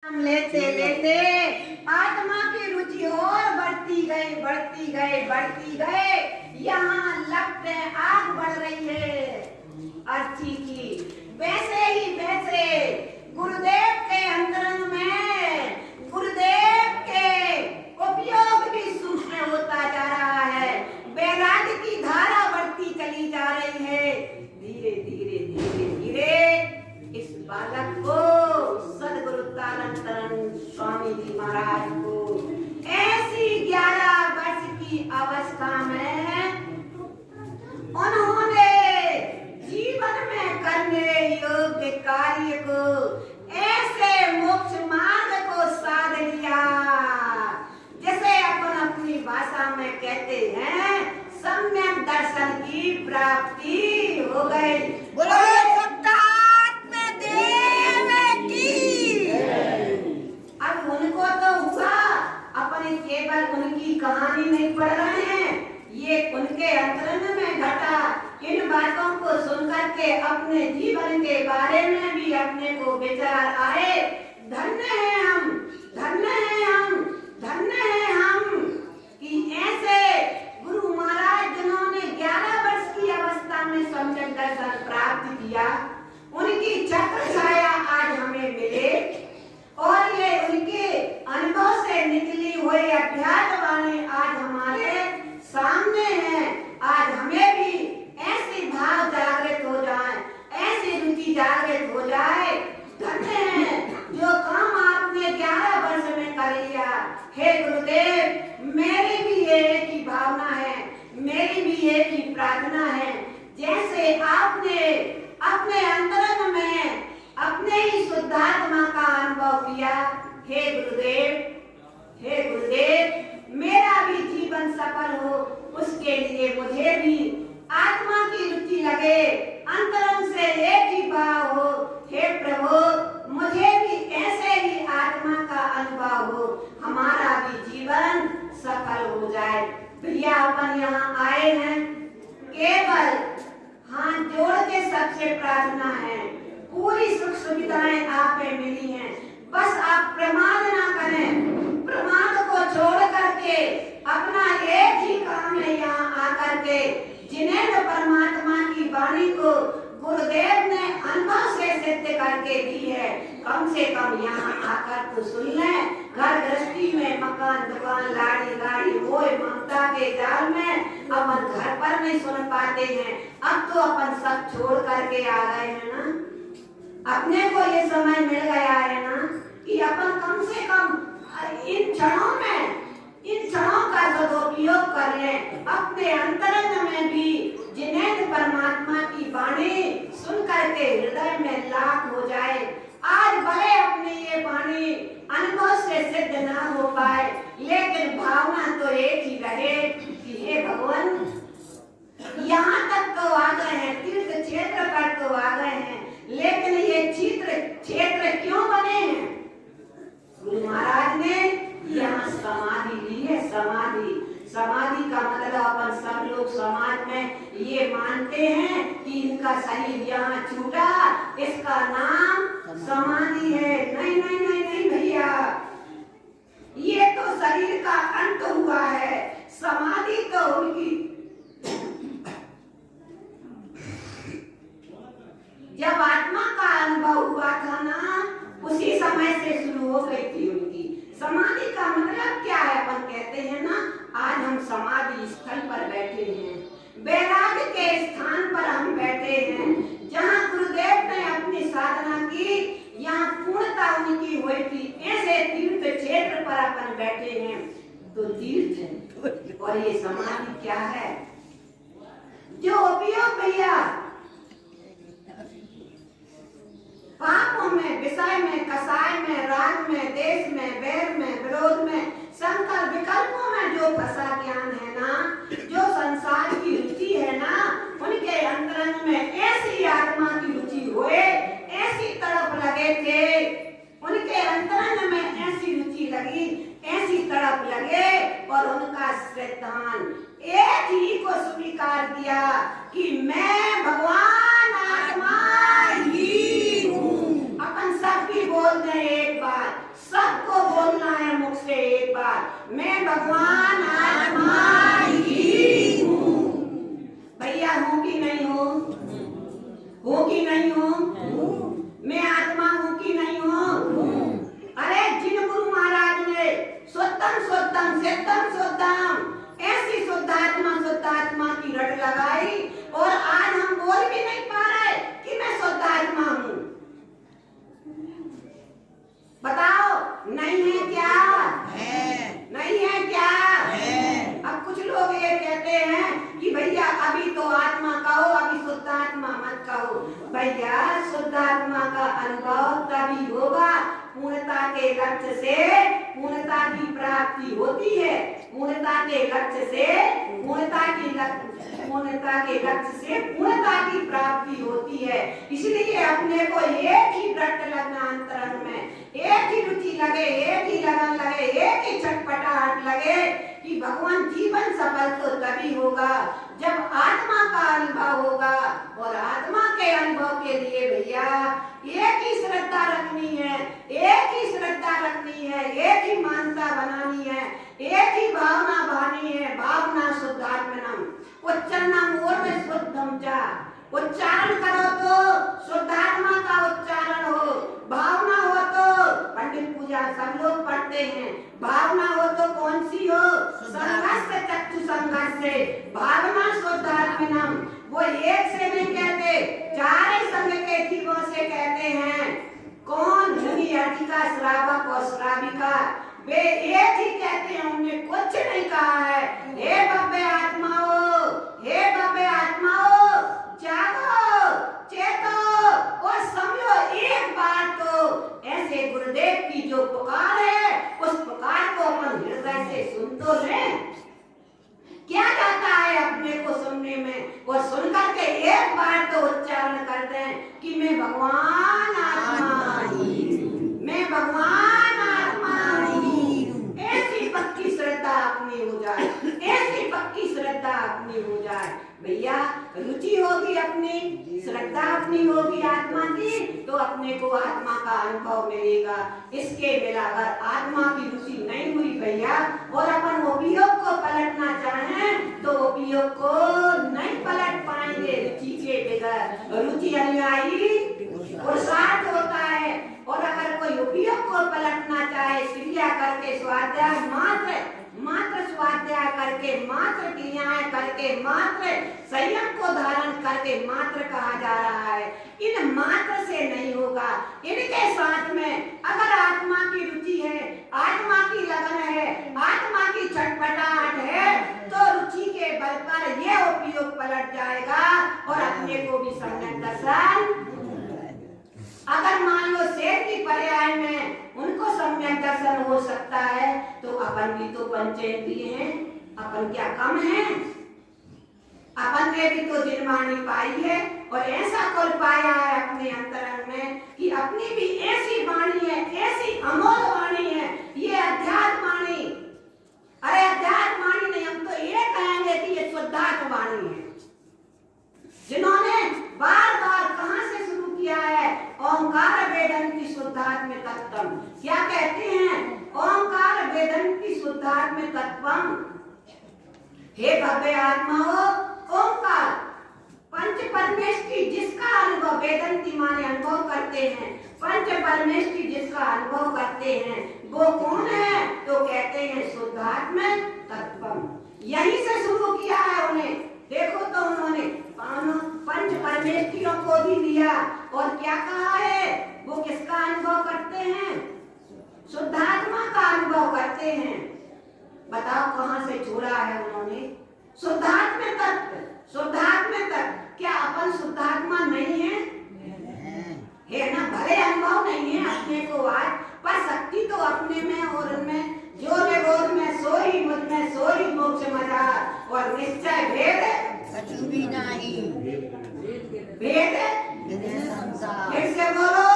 लेते लेते आत्मा की रुचि और बढ़ती गई। यहाँ लगते आग बढ़ रही है अर्थी की। वैसे गुरुदेव के अंतरंग में गुरुदेव के उपयोग भी सूक्ष्म होता जा रहा है। वैराग्य की धारा बढ़ती चली जा रही है। धीरे धीरे इस बालक को सदगुरु तारंतरण स्वामी जी महाराज को ऐसी 11 वर्ष की अवस्था में उन्होंने जीवन में करने योग्य कार्य को ऐसे मोक्ष मार्ग को साध लिया, जैसे अपन अपनी भाषा में कहते हैं सम्यक दर्शन की प्राप्ति हो गई। बोलो केवल उनकी कहानी नहीं पढ़ रहे हैं, ये उनके अंतरंग में घटा। इन बातों को सुनकर के अपने जीवन के बारे में भी अपने को विचार आए। धन्य है हम कि ऐसे गुरु महाराज जिन्होंने 11 वर्ष की अवस्था में सम्यक दर्शन प्राप्त किया, उनकी छत्र छाया आज हमें मिले और ये उनके अनुभव से निकली हुई अध्यात्म वाणी आज हमारे सामने है। आज हमें भी ऐसी भाव जागृत हो जाए, ऐसी रुचि जागृत हो जाए। धन्य है जो काम आपने 11 वर्ष में कर लिया। हे गुरुदेव, मेरी भी एक ही भावना है, मेरी भी एक ही प्रार्थना है। जैसे आपने अपने अंतरंग में अपने ही शुद्धात्मा का अनुभव किया, हे गुरुदेव, मेरा भी जीवन सफल हो, उसके लिए मुझे भी आत्मा की रुचि लगे, अंतरंग से एक ही भाव हो। हे प्रभु, मुझे भी ऐसे ही आत्मा का अनुभव हो, हमारा भी जीवन सफल हो जाए। भैया अपन यहाँ आए हैं, केवल हाथ जोड़ के सबसे प्रार्थना है, पूरी सुख सुविधाएं आप में मिली हैं, बस आप प्रमाद ना करें। प्रमाद को छोड़ करके अपना एक ही काम है यहाँ आकर के जिन्हें परमात्मा की वाणी को गुरुदेव ने अनुभव से सिद्ध करके दी है, कम से कम यहाँ आकर तो सुन लें। घर गृहस्थी में मकान दुकान लाड़ी गाड़ी मोह ममता के जाल में अपन घर पर नहीं सुन पाते हैं। अब तो अपन सब छोड़ करके आ गए हैं ना, अपने को ये समय मिल गया है ना कि अपन कम से कम इन क्षणों का सदुपयोग कर लें। अपने अंतरंग में भी जिन्हें परमात्मा की वाणी सुन करके हृदय में लाभ हो जाए। आज भले अपनी ये वाणी अनुभव से सिद्ध ना हो पाए, लेकिन भावना तो एक ही रहे कि हे भगवान, यहाँ तक तो आ गए हैं, तीर्थ क्षेत्र पर तो आ गए हैं, लेकिन ये क्षेत्र क्यों बने हैं? गुरु महाराज ने यहाँ समाधि ली है। समाधि का मतलब अपन सब लोग समाज में ये मानते हैं कि इनका शरीर यहाँ छूटा, इसका नाम समाधि है। नहीं भैया, ये तो शरीर का अंत हुआ है। समाधि तो उनकी जब आत्मा का अनुभव हुआ था ना, उसी समय से शुरू हो गई थी उनकी। समाधि का मतलब क्या है? अपन कहते हैं ना, आज हम समाधि स्थल पर बैठे हैं, वैराग्य के स्थान पर हम बैठे हैं, जहाँ गुरुदेव ने अपनी साधना की, यहाँ पूर्णता उनकी हुई थी। ऐसे तीर्थ क्षेत्र पर अपन बैठे हैं तो तीर्थ है। और ये समाधि क्या है? जो उपयोग भैया पापों में, विषय में, कसाय में, राग में, देश में, वैर में, विरोध में, संकल्प विकल्पों में जो फंसा ज्ञान है ना, जो संसार की रुचि है ना, उनके अंतरंग में ऐसी आत्मा की रुचि हुए, ऐसी तड़प लगे थे, उनके अंतरंग में ऐसी रुचि लगी, ऐसी तड़प लगे, और उनका सिद्धांत एक ही को स्वीकार किया कि मैं भगवान आत्मा ही हूँ। अपन सब भी बोलते हैं एक बार, मैं भगवान आत्मा ही हूँ। भैया हूँ कि नहीं हूँ? हूँ कि नहीं हूँ? मैं आत्मा हूँ कि नहीं हूँ? अरे जिन गुरु महाराज ने शुद्धम शुद्धम सिद्धम शुद्धम ऐसी शुद्धात्मा की रट लगाई और आज हम बोल भी नहीं पा रहे कि मैं शुद्धात्मा हूँ। बताओ नहीं है क्या? है। नहीं है क्या? है। अब कुछ लोग ये कहते हैं कि भैया अभी तो आत्मा कहो, अभी शुद्धात्मा मत कहो। भैया शुद्धात्मा का अनुभव तभी होगा पूर्णता के लक्ष्य से पूर्णता की प्राप्ति होती है। पूर्णता के लक्ष्य से पूर्णता की प्राप्ति होती है। इसलिए अपने को एक ही व्रत लगना अंतरंग में, एक ही रुचि लगे, एक ही लगन लगे, एक ही छटपटाहट लगे कि भगवान जीवन सफल तो तभी होगा जब आत्मा का अनुभव होगा। और आत्मा के अनुभव के लिए भैया एक ही श्रद्धा रखनी है, एक ही श्रद्धा रखनी है, एक ही मानता बनानी है, एक ही भावना भानी है। भावना शुद्धात्मनम उच्चारणम और में शुद्धम चा। उच्चारण करो तो शुद्धात्मा का उच्चारण हो, भावना हो तो पंडित पूजा सब लोग पढ़ते हैं। भावना हो तो कौन सी हो? संघर्ष चक्षु संघर्ष से भावना शुद्धात्मनम। वो एक से नहीं कहते, चार संघ के जीवों से कहते हैं। कौन? धनी अधिका श्रावक और श्राविका, वे एक ही कहते हैं, उन्होंने कुछ नहीं कहा है। हे भव्य आत्माओं, हे भव्य आत्माओं, जागो, चेतो और समझो एक बार तो ऐसे गुरुदेव की जो पुकार है उस पुकार को अपन हृदय से सुन तो लें। क्या जाता है अपने को सुनने में? और सुनकर के एक बार तो उच्चारण कर दें कि मैं भगवान आत्मा ही हूँ, मैं भगवान आत्मा ही हूँ। ऐसी पक्की श्रद्धा अपनी हो जाए, ऐसी पक्की श्रद्धा अपनी हो जाए। भैया रुचि होगी अपनी, श्रद्धा अपनी होगी आत्मा की, तो अपने को आत्मा का अनुभव मिलेगा। इसके बिलावर आत्मा की रुचि नहीं हुई भैया और अपन उपयोग को पलटना चाहें तो उपयोग को नहीं पलट पाएंगे रुचि के बगैर। रुचि अनुयायी पुरुषार्थ होता है और अगर कोई उपयोग को पलटना चाहे क्रिया करके स्वाध्याय मात्र स्वाध्याय करके, मात्र क्रियाएं करके, मात्र संयम को धारण करके मात्र कहा जा रहा है। इन मात्र से नहीं होगा। इनके साथ में अगर आत्मा की रुचि है, आत्मा की लगन है, आत्मा की छटपटाहट है तो रुचि के बल पर यह उपयोग पलट जाएगा और अपने को भी सम्यक दर्शन। अगर मान लो शेर की पर्याय में उनको सम्यक दर्शन हो सकता है तो अपन भी तो पंचेंद्रिय हैं, अपन क्या कम हैं? अपन ने भी तो जिनवाणी पाई है और ऐसा कुल पाया है अपने अंतरंग में कि अपनी भी ऐसी वाणी है, ऐसी अमोल वाणी है, ये अध्यात्म वाणी। अरे अध्यात्म वाणी नहीं, हम तो ये कहेंगे कि ये शुद्धात्म वाणी है, जिन्होंने बार बार कहां से शुरू किया है? ओंकार वेदन्ति शुद्धात्म तत्वम। क्या कहते हैं? ओंकार वेदन्ति शुद्धात्म तत्वम। हे भव्य आत्माओं, ओंकार पंच परमेष्टि जिसका अनुभव, वेदन्ति माने अनुभव करते हैं, पंच परमेष्टि जिसका अनुभव करते हैं वो कौन है? तो कहते हैं शुद्धात्म तत्वम। यहीं से शुरू किया है उन्हें। देखो तो उन्होंने पंच परमेष्टियों को भी लिया और क्या कहा है? वो किसका अनुभव करते हैं? शुद्धात्मा का अनुभव करते हैं। बताओ कहां से छोड़ा है उन्होंने? शुद्धात्म तत्व, शुद्धात्म तत्व। क्या अपन शुद्धात्मा नहीं है? है ना? भले अनुभव नहीं है अपने को आज, पर शक्ति तो अपने में और उनमें। जो निबोध में सोई मुझ में सोई मोक्ष मजार और निश्चय भेद कछु भी नहीं। भेद संसार, फिर से बोलो,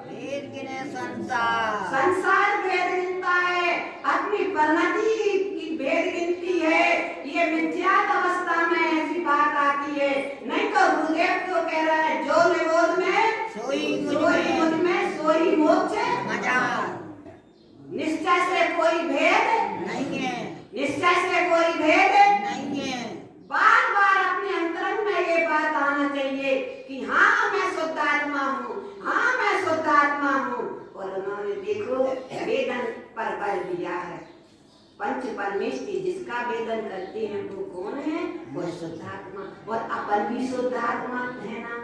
भेद गिने संसार। संसार भेद गिनता है, अपनी परिणति की भेद गिनती है। ये मिथ्यात अवस्था में ऐसी बात आती है। नहीं तो गुरुदेव तो कह रहा है जो निबोध में सोई मुझ में सोई मोक्ष मजार। निश्चय से कोई भेद विषय से कोई भेद नहीं है। बार बार अपने अंतरंग में ये बात आना चाहिए कि हाँ मैं शुद्ध आत्मा हूँ, हाँ मैं शुद्ध आत्मा हूँ। और उन्होंने देखो वेदन पर बल दिया है। पंच परमेष्टि जिसका वेदन करते हैं वो कौन है? वो शुद्ध आत्मा। और अपन भी शुद्ध आत्मा है ना।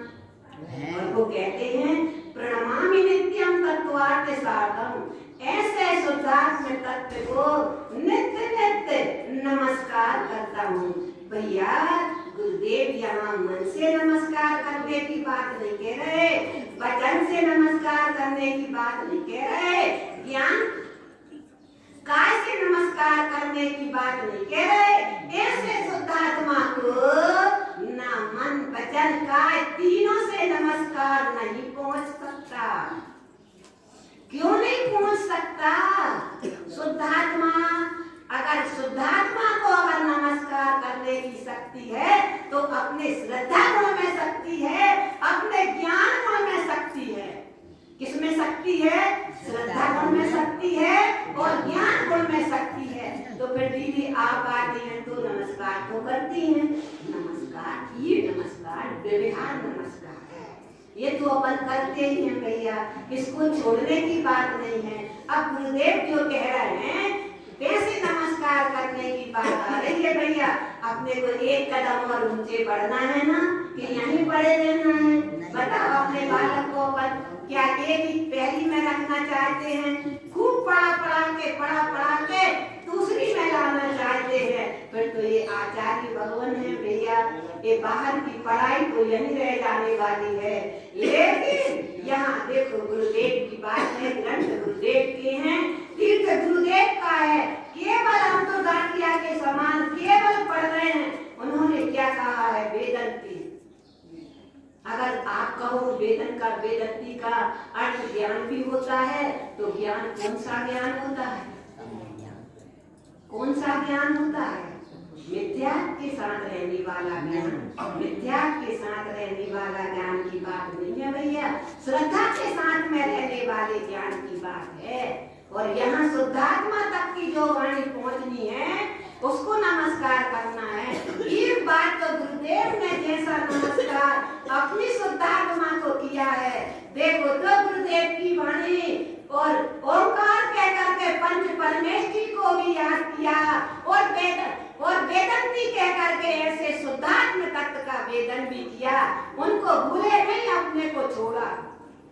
और वो कहते हैं प्रणमामि नित्यम तत्वार्थ साधम। ऐसे शुद्धात्म तत्व को नित्य नित्य नमस्कार करता हूँ। भैया गुरुदेव यहाँ मन से नमस्कार करने की बात नहीं कह रहे, वचन से नमस्कार करने की बात नहीं कह रहे, ज्ञान काय से नमस्कार करने की बात नहीं कह रहे। ऐसे शुद्धात्मा को ना मन वचन काय तीनों से नमस्कार नहीं पहुंच सकता। क्यों नहीं पहुंच सकता? शुद्धात्मा अगर शुद्धात्मा को अगर नमस्कार करने की शक्ति है तो अपने श्रद्धा गुण में शक्ति है, अपने ज्ञान गुण में शक्ति है। किसमें शक्ति है? श्रद्धा गुण में शक्ति है और ज्ञान गुण में शक्ति है। तो फिर दीदी आप आती हैं तो नमस्कार तो करती हैं, नमस्कार ये नमस्कार व्यवहार नमस्कार है, ये तो अपन करते ही हैं भैया, इसको छोड़ने की बात नहीं है। अब गुरुदेव जो कह रहे हैं कैसे नमस्कार करने की बात आ रही है भैया, अपने को एक कदम और ऊंचे बढ़ना है ना कि यहीं पड़े रहना है? बताओ अपने बालक को अपन क्या एक ही पहली में रखना चाहते हैं, खूब पढ़ा के दूसरी में लाना चाहते हैं, फिर तो ये आचार्य भगवान है भैया, ये बाहर की पढ़ाई तो यहीं रह जाने वाली है। लेकिन यहाँ देखो गुरुदेव की बात है, ग्रंथ गुरुदेव के हैं, तीर्थ गुरुदेव का है, केवल हम तो गांठिया के समान केवल पढ़ रहे हैं। उन्होंने क्या कहा है? वेदन की अगर आप कहो वेदन का वेदंती का अर्थ ज्ञान भी होता है तो ज्ञान कौन सा ज्ञान होता है? कौन सा ज्ञान होता है? मिथ्या के साथ रहने वाला ज्ञान। मिथ्या के साथ रहने वाला ज्ञान की बात नहीं है भैया, श्रद्धा के साथ में रहने वाले ज्ञान की बात है। और यहाँ शुद्धात्मा तक की जो वाणी पहुंचनी है उसको नमस्कार करना है। ये बात तो गुरुदेव ने जैसा नमस्कार अपनी शुद्धात्मा को किया है, देखो तो गुरुदेव की वाणी और ओंकार कह करके पंच परमेष्टि को भी याद किया और वेदंती कह करके ऐसे शुद्धात्म तत्व का वेदन भी किया। उनको भूले नहीं, अपने को छोड़ा,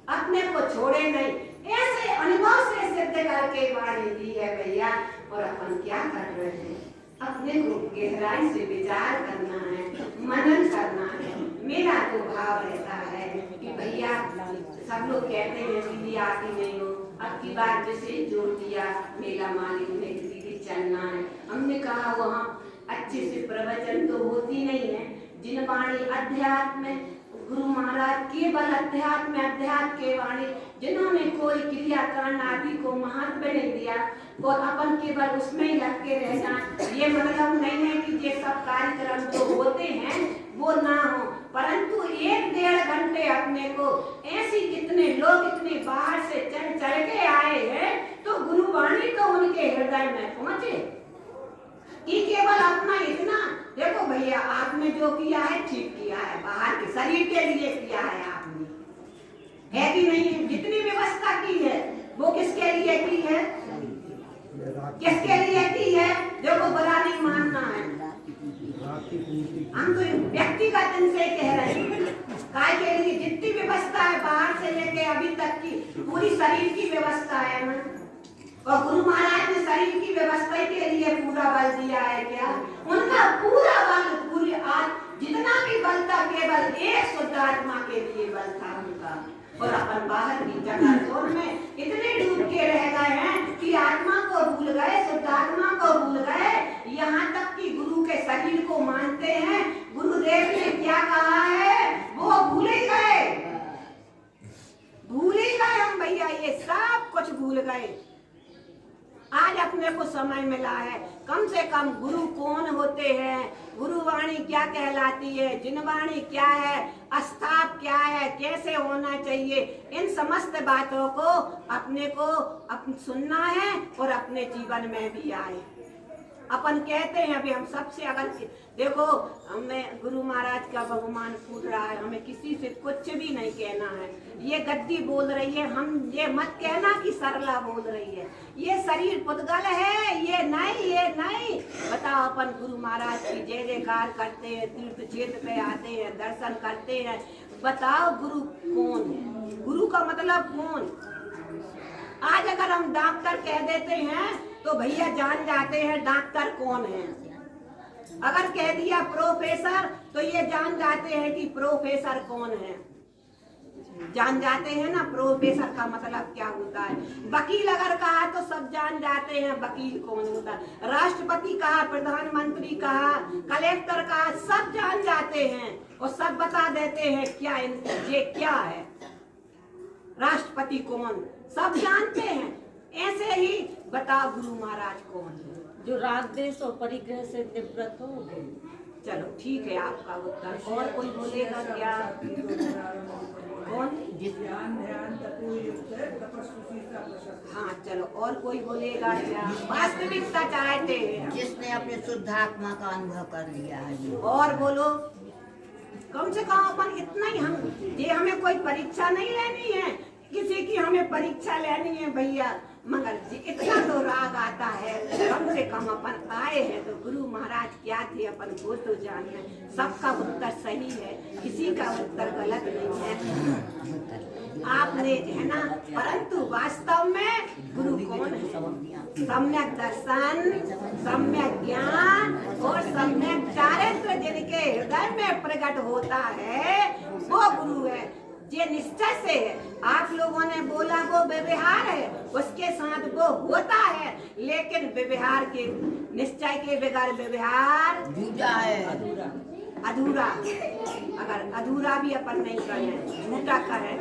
अपने को छोड़े नहीं, ऐसे अनुभव से सिद्ध करके वाणी दी है भैया। और अपन क्या कर रहे हैं? अपने को गहराई से विचार करना है, मनन करना है। मेरा तो भाव रहता है कि भैया सब लोग कहते हैं दीदी आती नहीं हो, अब की बार जैसे जोर दिया मेला मालिक ने दीदी चलना है, हमने कहा वहाँ अच्छे से प्रवचन तो होती नहीं है। जिन वाणी अध्यात्म गुरु महाराज केवल अध्यात्म के वाणी, जिन्होंने कोई क्रियाकांड आदि को महत्व नहीं दिया और अपन केवल उसमें ही लग के रह जाए, ये मतलब नहीं है कि ये सब कार्यक्रम जो होते हैं वो ना हो, परंतु 1-1.5 घंटे अपने को ऐसी कितने लोग इतने बाहर से चढ़ के आए हैं तो गुरुवाणी तो उनके हृदय में पहुंचे कि केवल अपना इतना देखो भैया, आपने जो किया है ठीक किया है, बाहर के शरीर के लिए किया है आपने, है कि नहीं? जितनी व्यवस्था की है वो किसके लिए की है? किसके लिए की है? देखो बुरा नहीं मानना है, हम तो व्यक्तिगत इनसे कह रहे हैं काय के लिए जितनी व्यवस्था है बाहर से लेके अभी तक की पूरी शरीर की व्यवस्था है ना। और गुरु महाराज ने शरीर की व्यवस्था के लिए पूरा बल दिया है क्या? उनका पूरा बल पूरी आज जितना भी बल था केवल एक शुद्ध आत्मा के लिए बल था उनका। और अपन बाहर की चकाचौंध में इतने डूब के रह गए हैं कि आत्मा को भूल गए, शुद्ध आत्मा को भूल गए, यहाँ तक कि गुरु के शरीर को मानते हैं। गुरुदेव ने क्या कहा है वो भूल ही गए हम भैया, ये सब कुछ भूल गए। आज अपने को समय मिला है, कम से कम गुरु कौन होते हैं, गुरुवाणी क्या कहलाती है, जिनवाणी क्या है, अस्ताप क्या है, कैसे होना चाहिए, इन समस्त बातों को अपने को सुनना है और अपने जीवन में भी आए। अपन कहते हैं अभी हम सबसे अगर देखो हमें गुरु महाराज का बहुमान फूट रहा है, हमें किसी से कुछ भी नहीं कहना है। ये गद्दी बोल रही है, हम ये मत कहना कि सरला बोल रही है। ये शरीर पुद्गल है, ये नहीं। बताओ अपन गुरु महाराज की जय जयकार करते हैं, तीर्थ क्षेत्र पे आते हैं, दर्शन करते हैं। बताओ गुरु कौन है? गुरु का मतलब कौन? आज अगर हम डॉक्टर कह देते हैं तो भैया जान जाते हैं डॉक्टर कौन है। अगर कह दिया प्रोफेसर तो ये जान जाते हैं कि प्रोफेसर कौन है। जान जाते हैं ना प्रोफेसर का मतलब क्या होता है। वकील अगर कहा तो सब जान जाते हैं वकील कौन होता है। राष्ट्रपति कहा, प्रधानमंत्री कहा, कलेक्टर कहा, सब जान जाते हैं और सब बता देते हैं क्या ये क्या है। राष्ट्रपति कौन, सब जानते हैं। ऐसे ही बताओ गुरु महाराज कौन है? जो राग देश और परिग्रह से निवृत्त हो गए। चलो ठीक है आपका उत्तर। और कोई बोलेगा क्या? कौन? हाँ चलो, और कोई बोलेगा क्या? वास्तविकता चाहते हैं, जिसने अपने शुद्ध आत्मा का अनुभव कर लिया है। और बोलो। कम से कम अपन इतना ही, हम ये हमें कोई परीक्षा नहीं लेनी है किसी की, हमें परीक्षा लेनी है भैया, मगर इतना तो राग आता है। कम से कम अपन आए हैं तो गुरु महाराज क्या थे अपन वो तो जाने। सबका उत्तर सही है, किसी का उत्तर गलत नहीं है। आपने है ना, परंतु वास्तव में गुरु कौन है? सम्यक दर्शन, सम्यक ज्ञान और सम्यक चारित्र जिनके हृदय में प्रकट होता है वो गुरु है। ये निश्चय से है। आप लोगों ने बोला वो व्यवहार है, उसके साथ वो होता है, लेकिन व्यवहार के निश्चय के बगैर व्यवहार झूठा है, अधूरा। अगर अधूरा भी अपन नहीं करें, झूठा करें।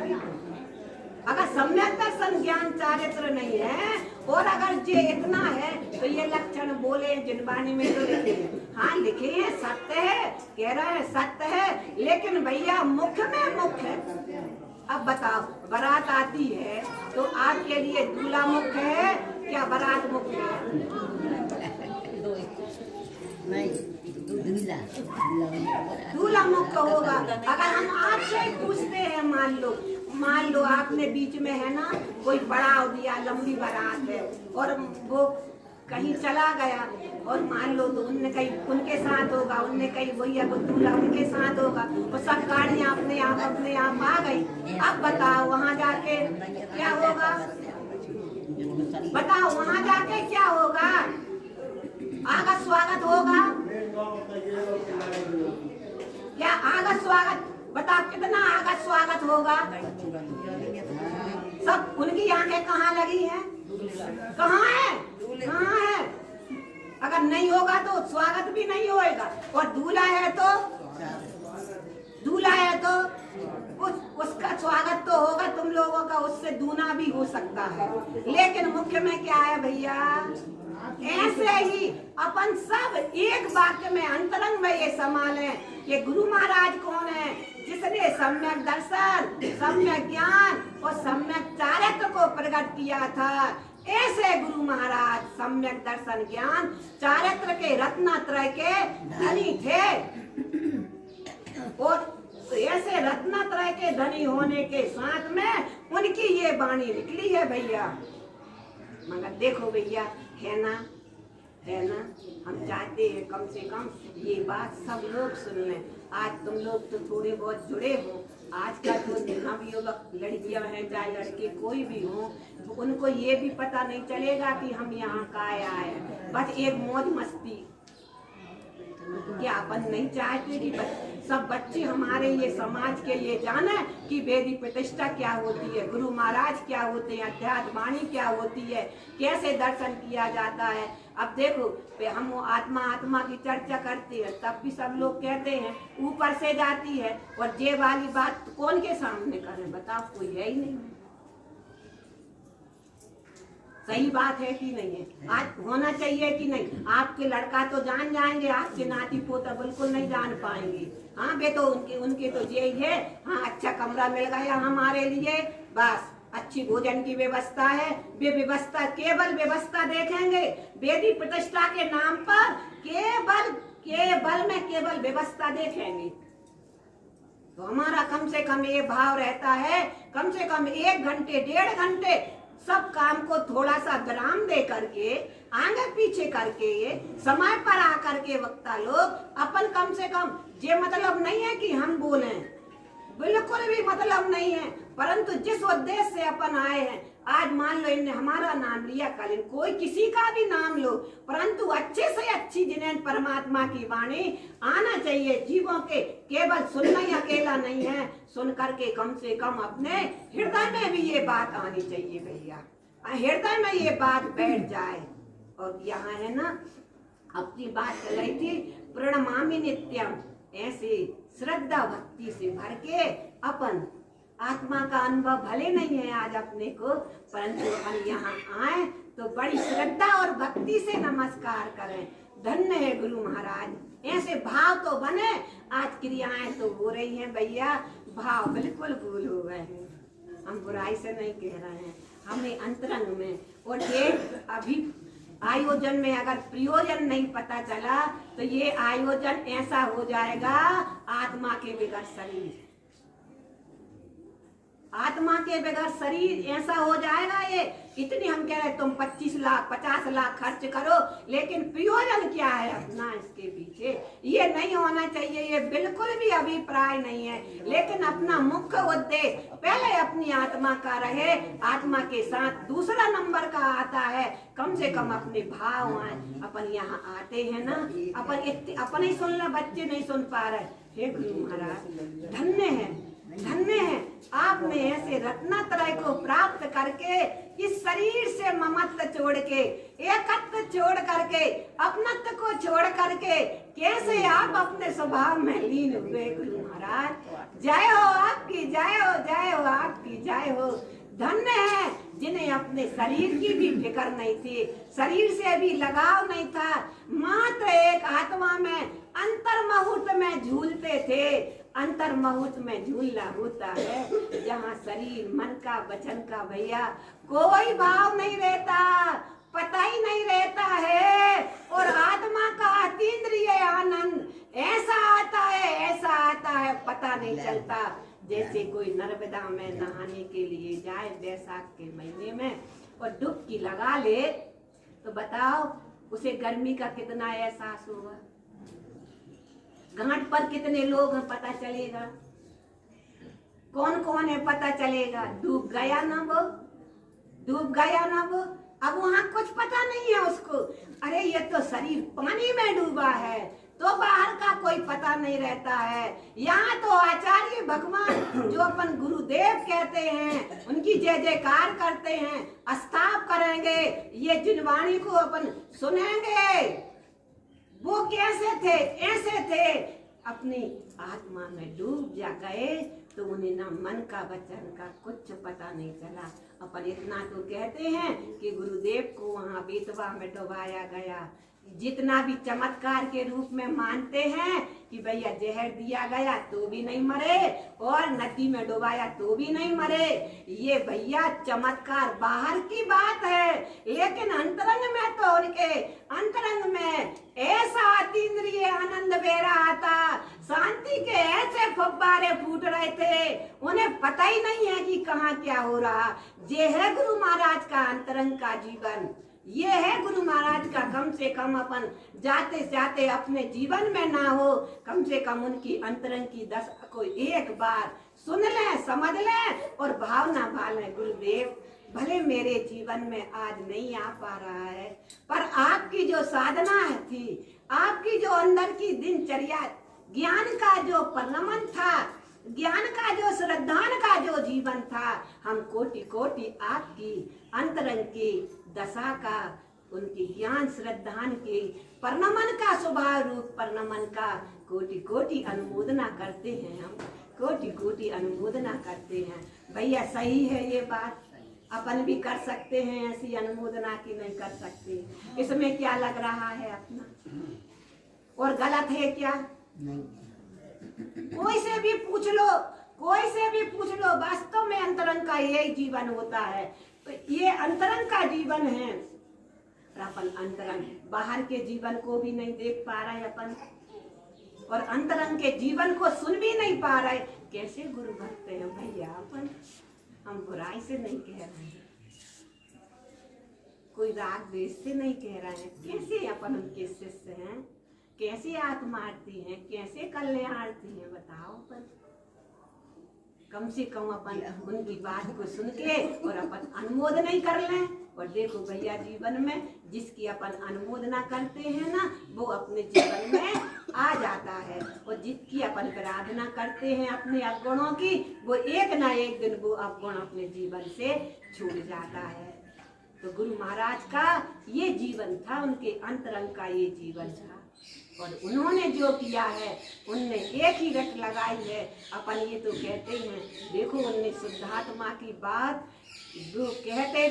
अगर सम्यक दर्शन ज्ञान चारित्र नहीं है और अगर ये इतना है तो ये लक्षण बोले जिनवाणी में तो लिखे, हाँ लिखे हैं, सत्य है, कह रहे हैं सत्य है, लेकिन भैया मुख्य में मुख्य है। अब बताओ, बारात आती है तो आपके लिए दूल्हा मुख्य है क्या बारात मुख्य है? नहीं, दूल्हा मुख्य होगा। अगर हम आपसे पूछते हैं, मान लो आपने बीच में है ना कोई बड़ा दिया, लंबी बारात है और वो कहीं चला गया और मान लो तो उनने कहीं उनके साथ होगा, उनने कहीं भैया वो दूल्हा उनके साथ होगा और सब गाड़ियां अपने आप आ गई। अब बताओ वहाँ जाके क्या होगा? बताओ वहाँ जाके क्या होगा? आगा स्वागत होगा क्या? आगा स्वागत बताओ कितना आगा स्वागत होगा? सब उनकी आंखें कहाँ लगी हैं? कहाँ है? कहाँ है? अगर नहीं होगा तो स्वागत भी नहीं होएगा। और दूल्हा है तो उसका स्वागत तो होगा तुम लोगों का, उससे दूना भी हो सकता है। लेकिन मुख्य में क्या है भैया? ऐसे ही अपन सब एक वाक्य में अंतरंग में ये संभाले कि गुरु महाराज कौन है? जिसने सम्यक दर्शन, सम्यक ज्ञान और सम्यक चारित्र को प्रकट किया था। ऐसे गुरु महाराज सम्यक दर्शन ज्ञान चारित्र के रत्नत्रय के धनी थे और ऐसे रत्नत्रय के धनी होने के साथ में उनकी ये वाणी निकली है भैया। मगर देखो भैया, है ना, हम चाहते हैं कम से कम ये बात सब लोग सुन लें। आज तुम लोग तो थोड़े बहुत जुड़े हो, आज का जो नवयुवक लड़कियां हैं चाहे लड़के कोई भी हो, तो उनको ये भी पता नहीं चलेगा कि हम यहाँ का आए, बस एक मौज मस्ती। क्या अपन नहीं चाहते कि सब बच्चे हमारे ये समाज के ये जाने कि वेदी प्रतिष्ठा क्या होती है, गुरु महाराज क्या होते हैं, अध्यात्म वाणी क्या होती है, कैसे दर्शन किया जाता है। अब देखो हम आत्मा की चर्चा करते हैं तब भी सब लोग कहते हैं ऊपर से जाती है, और ये वाली बात कौन के सामने करें? बताओ, कोई है ही नहीं। सही बात है कि नहीं है? आज होना चाहिए कि नहीं? आपके लड़का तो जान जाएंगे, आपके नाती पोता बिल्कुल नहीं जान पाएंगे। हाँ बे, तो उनके तो यही है, हाँ अच्छा कमरा मिल गया हमारे लिए, बस अच्छी भोजन की व्यवस्था है, वे व्यवस्था केवल व्यवस्था देखेंगे, वेदी प्रतिष्ठा के नाम पर केवल व्यवस्था देखेंगे। तो हमारा कम से कम ये भाव रहता है, कम से कम 1 घंटे 1.5 घंटे सब काम को थोड़ा सा विराम दे करके, आगे पीछे करके, समय पर आकर के वक्ता लोग अपन कम से कम, ये मतलब नहीं है कि हम बोले, बिल्कुल भी मतलब नहीं है, परंतु जिस उद्देश्य से अपन आए हैं, आज मान लो इनने हमारा नाम लिया, कल कोई किसी का भी नाम लो, परंतु अच्छे से अच्छी जिन्हें परमात्मा की वाणी आना चाहिए जीवों के, केवल सुनना ही अकेला नहीं है, सुन करके कम से कम अपने हृदय में भी ये बात आनी चाहिए भैया, हृदय में ये बात बैठ जाए। और यहाँ है ना, अपनी बात चल रही थी, प्रणमामि नित्यम, ऐसे श्रद्धा भक्ति से भर के अपन आत्मा का अनुभव भले नहीं है आज अपने को, परंतु अपन यहाँ आए तो बड़ी श्रद्धा और भक्ति से नमस्कार करें। धन्य है गुरु महाराज, ऐसे भाव तो बने। आज क्रियाएं तो हो रही हैं भैया, भाव बिल्कुल भूल हो गए हैं। हम बुराई से नहीं कह रहे हैं, हमें अंतरंग में, और ये अभी आयोजन में अगर प्रयोजन नहीं पता चला तो ये आयोजन ऐसा हो जाएगा, आत्मा के बगैर शरीर, आत्मा के बगैर शरीर ऐसा हो जाएगा। ये इतनी हम कह रहे तुम 25 लाख 50 लाख खर्च करो, लेकिन प्रयोजन क्या है अपना इसके पीछे, ये नहीं होना चाहिए। ये बिल्कुल भी अभिप्राय नहीं है, लेकिन अपना मुख्य उद्देश्य पहले अपनी आत्मा का रहे, आत्मा के साथ दूसरा नंबर का आता है कम से कम अपने भाव आए। अपन यहाँ आते हैं ना, अपन ही सुन ला, बच्चे नहीं सुन पा रहे। हे गुरु महाराज, धन्य है, धन्य है, आपने ऐसे रत्नत्रय को प्राप्त करके, इस शरीर से ममत्व छोड़ के, एकत्व छोड़ करके, अपनत्व को छोड़ करके कैसे आप अपने स्वभाव में लीन हुए गुरु महाराज। जय हो आपकी, जय हो, जय हो आपकी, जय हो। धन्य है जिन्हें अपने शरीर की भी फिक्र नहीं थी, शरीर से भी लगाव नहीं था, मात्र एक आत्मा में अंतर्मुहूर्त में झूलते थे। अंतर्मुहूर्त में झूलना होता है जहाँ शरीर मन का वचन का भैया कोई भाव नहीं रहता, पता ही नहीं रहता है, और आत्मा का अतीन्द्रिय आनंद ऐसा आता है, ऐसा आता है, पता नहीं चलता। जैसे कोई नर्मदा में नहाने के लिए जाए बैसाख के महीने में और डुबकी लगा ले, तो बताओ उसे गर्मी का कितना एहसास होगा, घाट पर कितने लोग हैं पता चलेगा, कौन कौन है पता चलेगा। डूब गया ना वो, डूब गया ना वो, अब वहां कुछ पता नहीं है उसको, अरे ये तो शरीर पानी में डूबा है, तो बाहर का कोई पता नहीं रहता है। यहाँ तो आचार्य भगवान जो अपन गुरुदेव कहते हैं, उनकी जय जयकार करते हैं, स्थाप करेंगे, ये जिनवाणी को अपन सुनेंगे। वो कैसे थे, ऐसे थे, अपनी आत्मा में डूब जा गए, तो उन्हें ना मन का वचन का कुछ पता नहीं चला। अपन इतना तो कहते हैं कि गुरुदेव को वहाँ बेतवा में डुबाया गया, जितना भी चमत्कार के रूप में मानते हैं कि भैया जहर दिया गया तो भी नहीं मरे, और नदी में डुबाया तो भी नहीं मरे, ये भैया चमत्कार बाहर की बात है, लेकिन अंतरंग में तो उनके अंतरंग में ऐसा अतीन्द्रिय आनंद बह रहा था, शांति के ऐसे फव्वारे फूट रहे थे, उन्हें पता ही नहीं है कि कहाँ क्या हो रहा। ये है गुरु महाराज का अंतरंग का जीवन, ये है गुरु महाराज का। कम से कम अपन जाते जाते अपने जीवन में ना हो, कम से कम उनकी अंतरंग की दशा को एक बार सुन लें, समझ लें और भावना भालें। गुरुदेव भले मेरे जीवन में आज नहीं आ पा रहा है, पर आपकी जो साधना थी, आपकी जो अंदर की दिनचर्या, ज्ञान का जो परमन था, ज्ञान का जो श्रद्धान का जो जीवन था, हम कोटि कोटि आपकी अंतरंग की दशा का, उनकी ज्ञान श्रद्धान की परनमन का स्वभाव रूप परनमन का कोटि कोटि अनुमोदना करते हैं। हम कोटि कोटि अनुमोदना करते हैं। भैया सही है ये बात, अपन भी कर सकते हैं ऐसी अनुमोदना की नहीं कर सकते, इसमें क्या लग रहा है अपना, और गलत है क्या? नहीं, कोई से भी पूछ लो, कोई से भी पूछ लो, वास्तव में अंतरंग का यही जीवन होता है। तो ये अंतरंग का जीवन है। और अपन अंतरंग बाहर के जीवन को भी नहीं देख पा रहे अपन, और अंतरंग के जीवन को सुन भी नहीं पा रहे। कैसे गुरु भक्त हैं भैया अपन? हम बुराई से नहीं कह रहे हैं, कोई राग द्वेष से नहीं कह रहे हैं। कैसे अपन उनके शिष्य हैं, कैसे आत्मार्थी हैं, कैसे कल्याणार्थी हैं, बताओ अपन। कम से कम अपन उनकी बात को सुन के और अपन अनुमोदन ही कर लें। और देखो भैया, जीवन में जिसकी अपन अनुमोदना करते हैं ना, वो अपने जीवन में आ जाता है। और जिसकी अपन प्रार्थना करते हैं अपने अवगुणों की, वो एक ना एक दिन वो अवगुण अपने जीवन से छूट जाता है। तो गुरु महाराज का ये जीवन था, उनके अंतरंग का ये जीवन था। और उन्होंने जो किया है, उनने एक ही रट लगाई है। अपन ये तो कहते हैं, देखो उनने शुद्धात्मा की बात जो कहते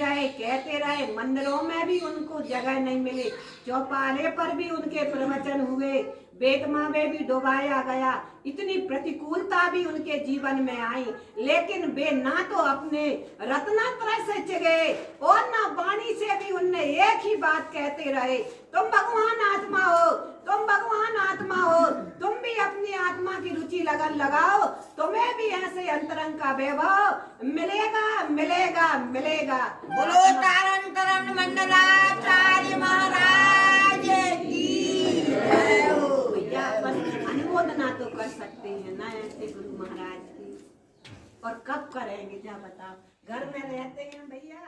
रहे, मंदिरों में भी उनको जगह नहीं मिली, चौपाले पर भी उनके प्रवचन हुए, बेतमा में भी डुबाया गया, इतनी प्रतिकूलता भी उनके जीवन में आई, लेकिन वे ना तो अपने रत्नात्रय से चिढ़े और ना वाणी से भी उनने एक ही बात कहते रहे, तुम भगवान आत्मा हो, तुम भगवान आत्मा हो, तुम भी अपनी आत्मा की रुचि लगन लगाओ, तुम्हें भी ऐसे अंतरंग का वैभव मिलेगा मिलेगा मिलेगा। बोलो तारण तरण मंडलाचार्य महाराज की जय हो। भैया अपन अनुमोदना तो कर सकते हैं ना ऐसे गुरु महाराज की, और कब करेंगे क्या बताओ? घर में रहते हैं भैया।